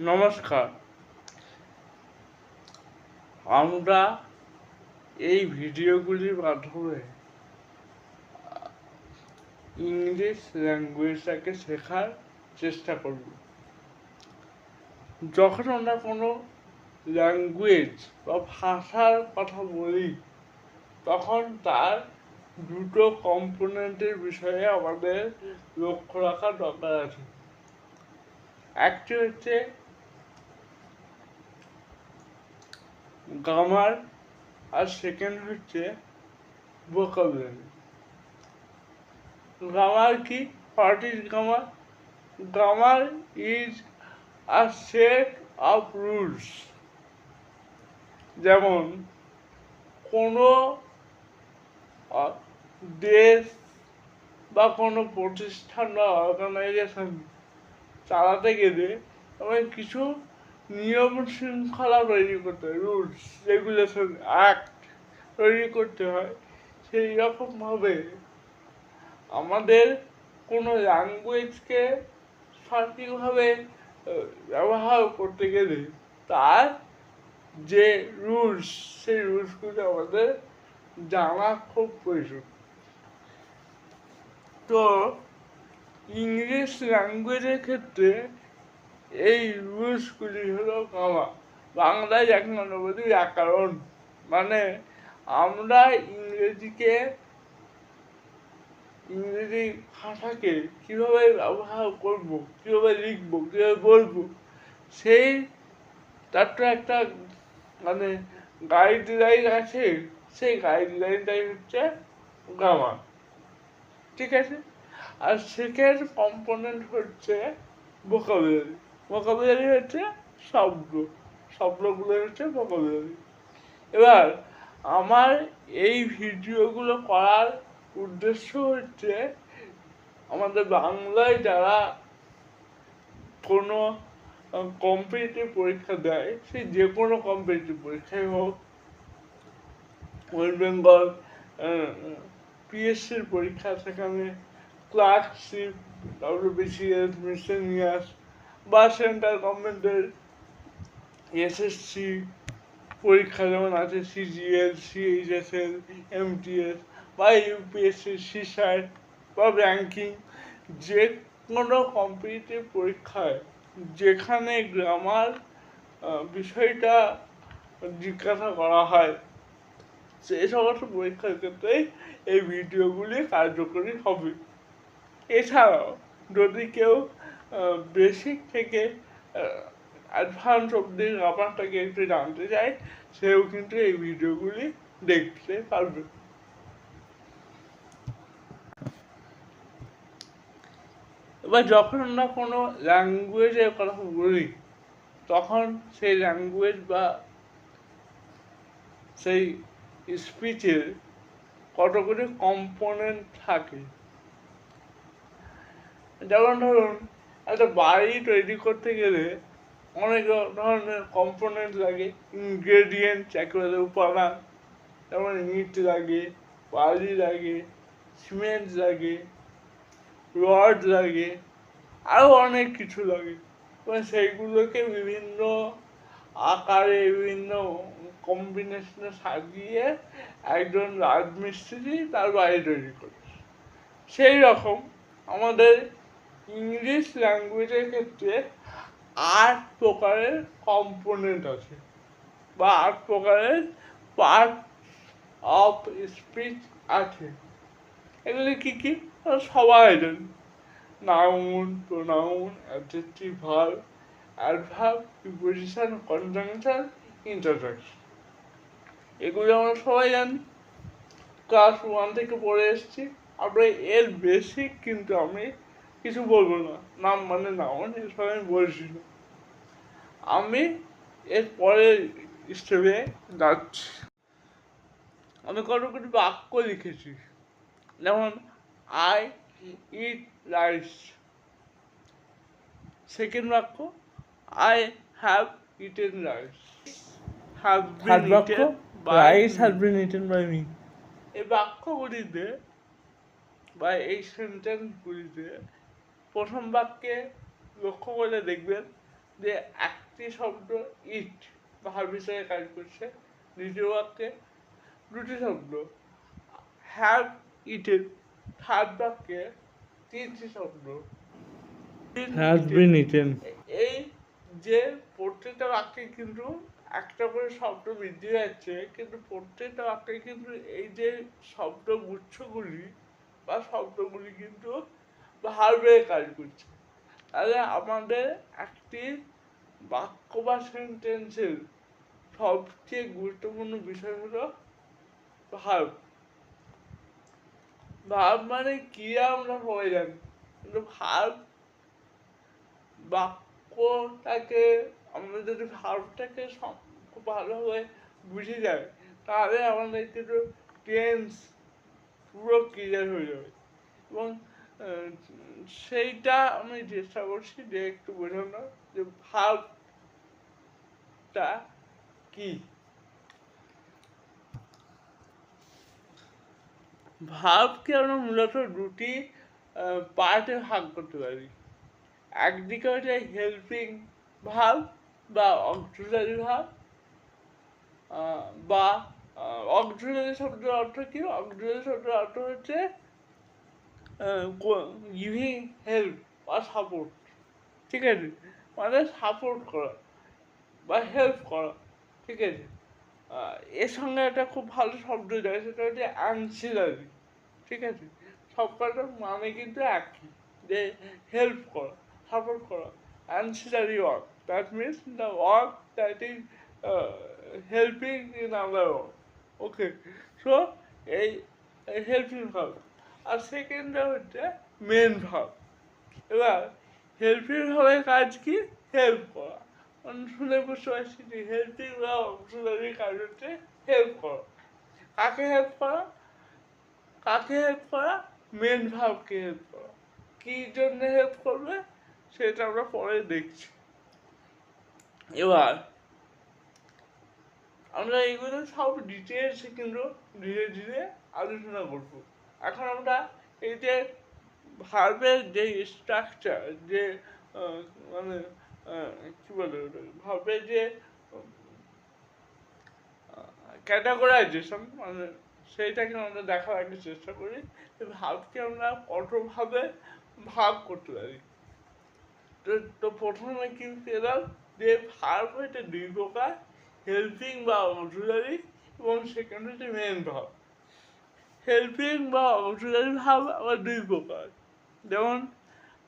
নমস্কার। আমরা এই ভিডিওগুলির মাধ্যমে ইংলিশ ল্যাঙ্গুয়েজটাকে শেখার চেষ্টা করব। যখন আমরা কোনো ল্যাঙ্গুয়েজ বা ভাষার কথা বলি তখন তার দুটো কম্পোনেন্টের বিষয়ে আমাদের লক্ষ্য রাখার দরকার আছে। একটি হচ্ছে গ্রামার আর সেকেন্ড হচ্ছে ভোকাবুলারি। গ্রামার কি? What is grammar? Grammar is a set of rules. যেমন কোনো দেশ বা কোনো প্রতিষ্ঠান বা অর্গানাইজেশন চালাতে গেলে আমাদের কিছু নিয়ম শৃঙ্খলা তৈরি করতে হয়, রুলস রেগুলেশন অ্যাক্ট তৈরি করতে হয়। সেই রকমভাবে আমাদের কোনো ল্যাঙ্গুয়েজকে সঠিকভাবে ব্যবহার করতে গেলে তার যে রুলস, সেই রুলসগুলো আমাদের জানা খুব প্রয়োজন। তো ইংলিশ ল্যাঙ্গুয়েজের ক্ষেত্রে এই রুলসগুলি হলো গ্রামার। বাংলায় এক নম্বর বলি ব্যাকরণ, মানে আমরা ইংরেজি ভাষাকে কীভাবে ব্যবহার করব, কীভাবে লিখব, কীভাবে বলবো, সেই তার তো একটা মানে গাইডলাইন আছে। সেই গাইডলাইনটাই হচ্ছে গ্রামার, ঠিক আছে। আর সেকেন্ড কম্পোনেন্ট হচ্ছে ভোকাবুলারি। ভোকাবুলারি হচ্ছে শব্দগুলো হচ্ছে ভোকাবুলারি। এবার আমার এই ভিডিওগুলো করার উদ্দেশ্য হচ্ছে আমাদের বাংলায় যারা কোনো কম্পিটিটিভ পরীক্ষা দেয়, সে যে কোনো কম্পিটিটিভ পরীক্ষাই হোক, ওয়েস্ট বেঙ্গল পিএসসির পরীক্ষা, সেখানে ক্লার্কশিপ, WBCS, মিসেলিনিয়াস বা সেন্ট্রাল গভর্নমেন্টের এসএসসি পরীক্ষা যেমন আছে, CGL, CHSL, MTS বা ইউপিএসসি, সিস্যাট বা ব্যাংকিং, যে কোনো কম্পিটিটিভ পরীক্ষায় যেখানে গ্রামার বিষয়টা জিজ্ঞাসা করা হয়, সেই সমস্ত পরীক্ষার ক্ষেত্রেই এই ভিডিওগুলি কার্যকরী হবে। এছাড়াও যদি কেউ বেসিক থেকে অ্যাডভান্স অব্দি ব্যাপারটাকে একটু জানতে চায়, সেও কিন্তু এই ভিডিওগুলি দেখতে পারবে। এবার যখন আমরা কোনো ল্যাঙ্গুয়েজের কথা বলি তখন সেই ল্যাঙ্গুয়েজ বা সেই স্পিচের কতগুলি কম্পোনেন্ট থাকে। যেমন ধরুন, একটা বাড়ি তৈরি করতে গেলে অনেক ধরনের কম্পোনেন্ট লাগে, ইনগ্রেডিয়েন্ট, একেবারে উপাদান। যেমন ইট লাগে, বালি লাগে, সিমেন্ট লাগে, রড লাগে, আরও অনেক কিছু লাগে। এবং সেইগুলোকে বিভিন্ন আকারে, বিভিন্ন কম্বিনেশনে সাজিয়ে একজন রাজমিস্ত্রি তার বাড়ি তৈরি করে। সেই রকম আমাদের ইংলিশ ল্যাঙ্গুয়েজের ক্ষেত্রে 8 প্রকারের কম্পোনেন্ট আছে বা 8 প্রকারের পার্ট অফ স্পিচ আছে। এগুলি কী কী সবাই জানি। Noun, pronoun, adjective, verb, adverb, preposition, conjunction, interjection. এগুলো আমরা সবাই জানি, ক্লাস 1 থেকে পড়ে এসেছি। আমরা এর বেসিক কিন্তু আমি কিছু বলবো না, নাম মানে নাউন, এসব আমি বলছি না। আমি এর পরের স্টেপে যাচ্ছি। আমি কতগুলি বাক্য লিখেছি, যেমন আই ইট রাইস। সেকেন্ড বাক্য, I have eaten rice. Third বাক্য, rice has been eaten by me. এই বাক্যগুলিতে বা এই সেন্টেন্সগুলিতে প্রথম বাক্যে লক্ষ্য করে দেখবেন যে একটি শব্দ ইট ভার্ব হিসেবে কাজ করছে, দ্বিতীয় বাক্যে দুটি শব্দ হ্যাভ ইটেন, থার্ড বাক্যে তিনটি শব্দ হ্যাজ বিন ইটেন। এই যে প্রত্যেকটা বাক্যে কিন্তু একটা করে শব্দ বৃদ্ধি যাচ্ছে, কিন্তু প্রত্যেকটা বাক্যে কিন্তু এই যে শব্দ গুচ্ছগুলি বা শব্দগুলি কিন্তু ভার্বে কাজ করছে। তাহলে আমাদের একটি বাক্য বা সেন্টেন্সের সবচেয়ে গুরুত্বপূর্ণ বিষয় হলো ভার্ব। ভার্ব মানে ক্রিয়া আমরা সবাই জানি, কিন্তু ভার্ব বাক্যটাকে আমরা যদি ভার্বটাকে খুব ভালোভাবে বুঝে যাই, তাহলে আমাদের কিন্তু টেন্স পুরো ক্লিয়ার হয়ে যাবে। এবং সেইটা আমি চেষ্টা করছি যে একটু বোঝানোর, যে ভার্বটা কি। ভার্বকে আমরা মূলত দুটি পার্টে ভাগ করতে পারি। একদিকে হচ্ছে হেল্পিং ভার্ব বা অক্সিলারি ভার্ব, বা অক্সিলারি শব্দের অর্থ কি? অক্সিলারি শব্দের অর্থ হচ্ছে গিভিং হেল্প বা সাপোর্ট, ঠিক আছে, মানে সাপোর্ট করা বা হেল্প করা, ঠিক আছে। এর সঙ্গে একটা খুব ভালো শব্দ যায়, সেটা হচ্ছে অ্যান্সিলারি, ঠিক আছে। সব কটার মানে কিন্তু একই, যে হেল্প করা, সাপোর্ট করা। Ancillary work, that means the work that is helping in other work, okay. So এই হেল্পিং ভার্ব। আর সেকেন্ডটা হচ্ছে মেন ভার্ব। এবার হেল্পিং ভার্বের কাজ কি? হেল্প করা। শুনে বুঝতে পারছি যে হেল্পিং বা অক্সিলারি কাজ হচ্ছে হেল্প করা। কাকে হেল্প করা? কাকে হেল্প করা? মেন ভার্বকে হেল্প করা। কী জন্য হেল্প করবে সেটা আমরা পরে দেখছি। এবার আমরা এইগুলো সব ডিটেলসে কিন্তু ধীরে ধীরে আলোচনা করব। এখন আমরা এই যে ভার্বের যে স্ট্রাকচার, যে মানে কী বলে ওটা, ভার্বের যে ক্যাটাগরাইজেশন, মানে সেইটাকে আমরা দেখার আগে চেষ্টা করি যে ভার্বকে আমরা কতভাবে ভাগ করতে পারি। তো প্রথমে কি পেলাম যে ভার্ব হচ্ছে দুই প্রকার, হেল্পিং বা অক্সিলারি, এবং সেকেন্ড হচ্ছে মেন ভার্ব। হেল্পিং বা অক্সিলারি ভার্ব আবার দুই প্রকার, যেমন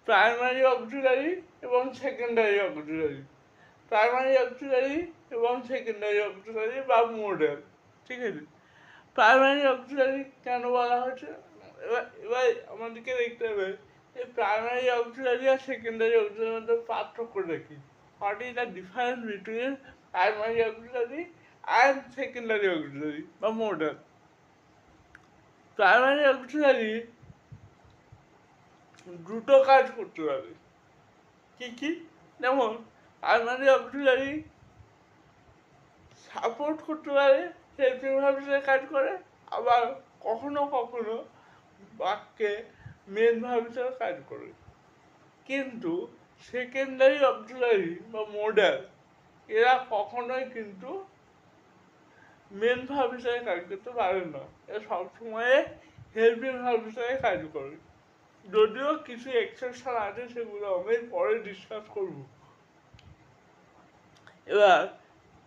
প্রাইমারি অক্সিলারি এবং সেকেন্ডারি অক্সিলারি। প্রাইমারি অক্সিলারি এবং সেকেন্ডারি অক্সিলারি বা মোডাল, ঠিক আছে। প্রাইমারি অক্সিলারি কেন বলা হচ্ছে? এবার আমাদেরকে দেখতে হবে যে প্রাইমারি অক্সিলারি আর সেকেন্ডারি অক্সিলারির মধ্যে পার্থক্যটা কি। What is the difference between primary auxiliary and secondary auxiliary বা মোডাল? প্রাইমারি অক্সিলারি দুটো কাজ করতে পারে। কি কি? যেমন প্রাইমারি অক্সিলারি সাপোর্ট করতে পারে, হেল্পিং ভার্ব হিসেবে কাজ করে, আবার কখনো কখনো বাক্যে মেন ভার্ব হিসেবে কাজ করে। কিন্তু সেকেন্ডারি অক্সিলারি বা মোডাল এরা কখনোই কিন্তু মেন ভার্ব হিসেবে কাজ করতে পারে না, এরা সবসময় হেল্পিং ভার্ব হিসেবে কাজ করে। যদিও কিছু এক্সেপশন আছে, সেগুলো আমি পরে ডিসকাস করব। এবার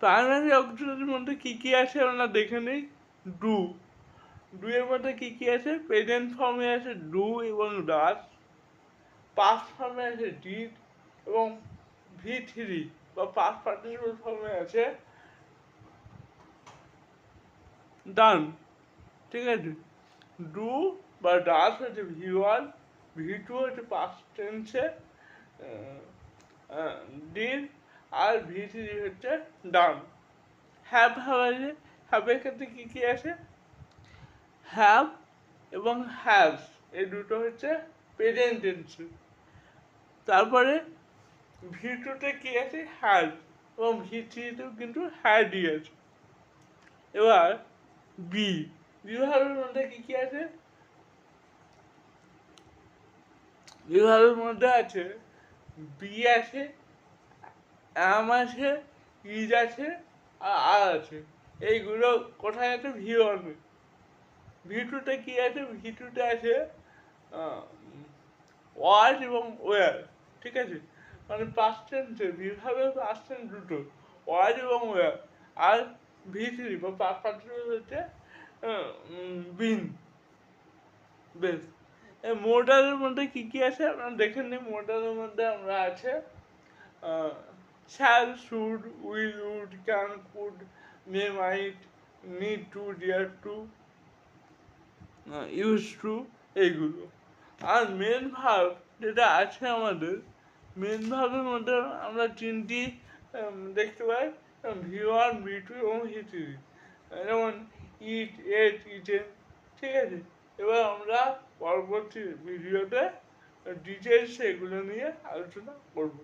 প্রাইমারি অক্সিলারির মধ্যে কী কী আছে আমরা দেখে নিই। ডু, ডু এর মধ্যে কী কী আছে? প্রেজেন্ট ফর্মে আছে ডু এবং ডাস, পাস্ট ফর্মে আছে ডিড, এবং V3 বা পাস্ট পার্টিসিপল ফর্মে আছে ডান, ঠিক আছে। ডু বা ডাস হচ্ছে V1, V2 হচ্ছে পাস্ট টেন্সে ডিড, আর V3 হচ্ছে ডান। হ্যাভ আছে, হ্যাভের ক্ষেত্রে কী কী আছে? হ্যাভ এবং হ্যাজ, এই দুটো হচ্ছে প্রেজেন্ট টেন্সে। তারপরে V2তে কী আছে? হ্যাজ, এবং V3তেও কিন্তু হ্যাডই আছে। এবার বি, বিভাগের মধ্যে কী কী আছে? বিভাগের মধ্যে আছে বি আছে, অ্যাম আছে, ইজ আছে, আর আছে। এইগুলো কোথায় আছে? V1 V2তে কি আছে? V2তে আছে ওয়াজ এবং ওয়ার, ঠিক আছে? মানে পাস্ট টেন্সে বিভাবে পাস্ট টেন্স দুটো, ওয়াজ এবং ওয়ার। আর V3 বা পাস্ট পার্টিসিপল হচ্ছে বিন। বেশ, এই মোডালের মধ্যে কী কী আছে আপনারা দেখে নিন। মোডালের মধ্যে আমরা আছে shall, should, will, would, can, could, may, might, need to, dare to, used to, এইগুলো। আর মেন ভার্ব যেটা আছে আমাদের, মেন ভার্বের মধ্যে আমরা তিনটি দেখতে পাই, V1, V2 এবং V3। যেমন ইট, এট, ইটেন, ঠিক আছে? এবার আমরা পরবর্তী ভিডিওতে ডিটেলস এগুলো নিয়ে আলোচনা করব।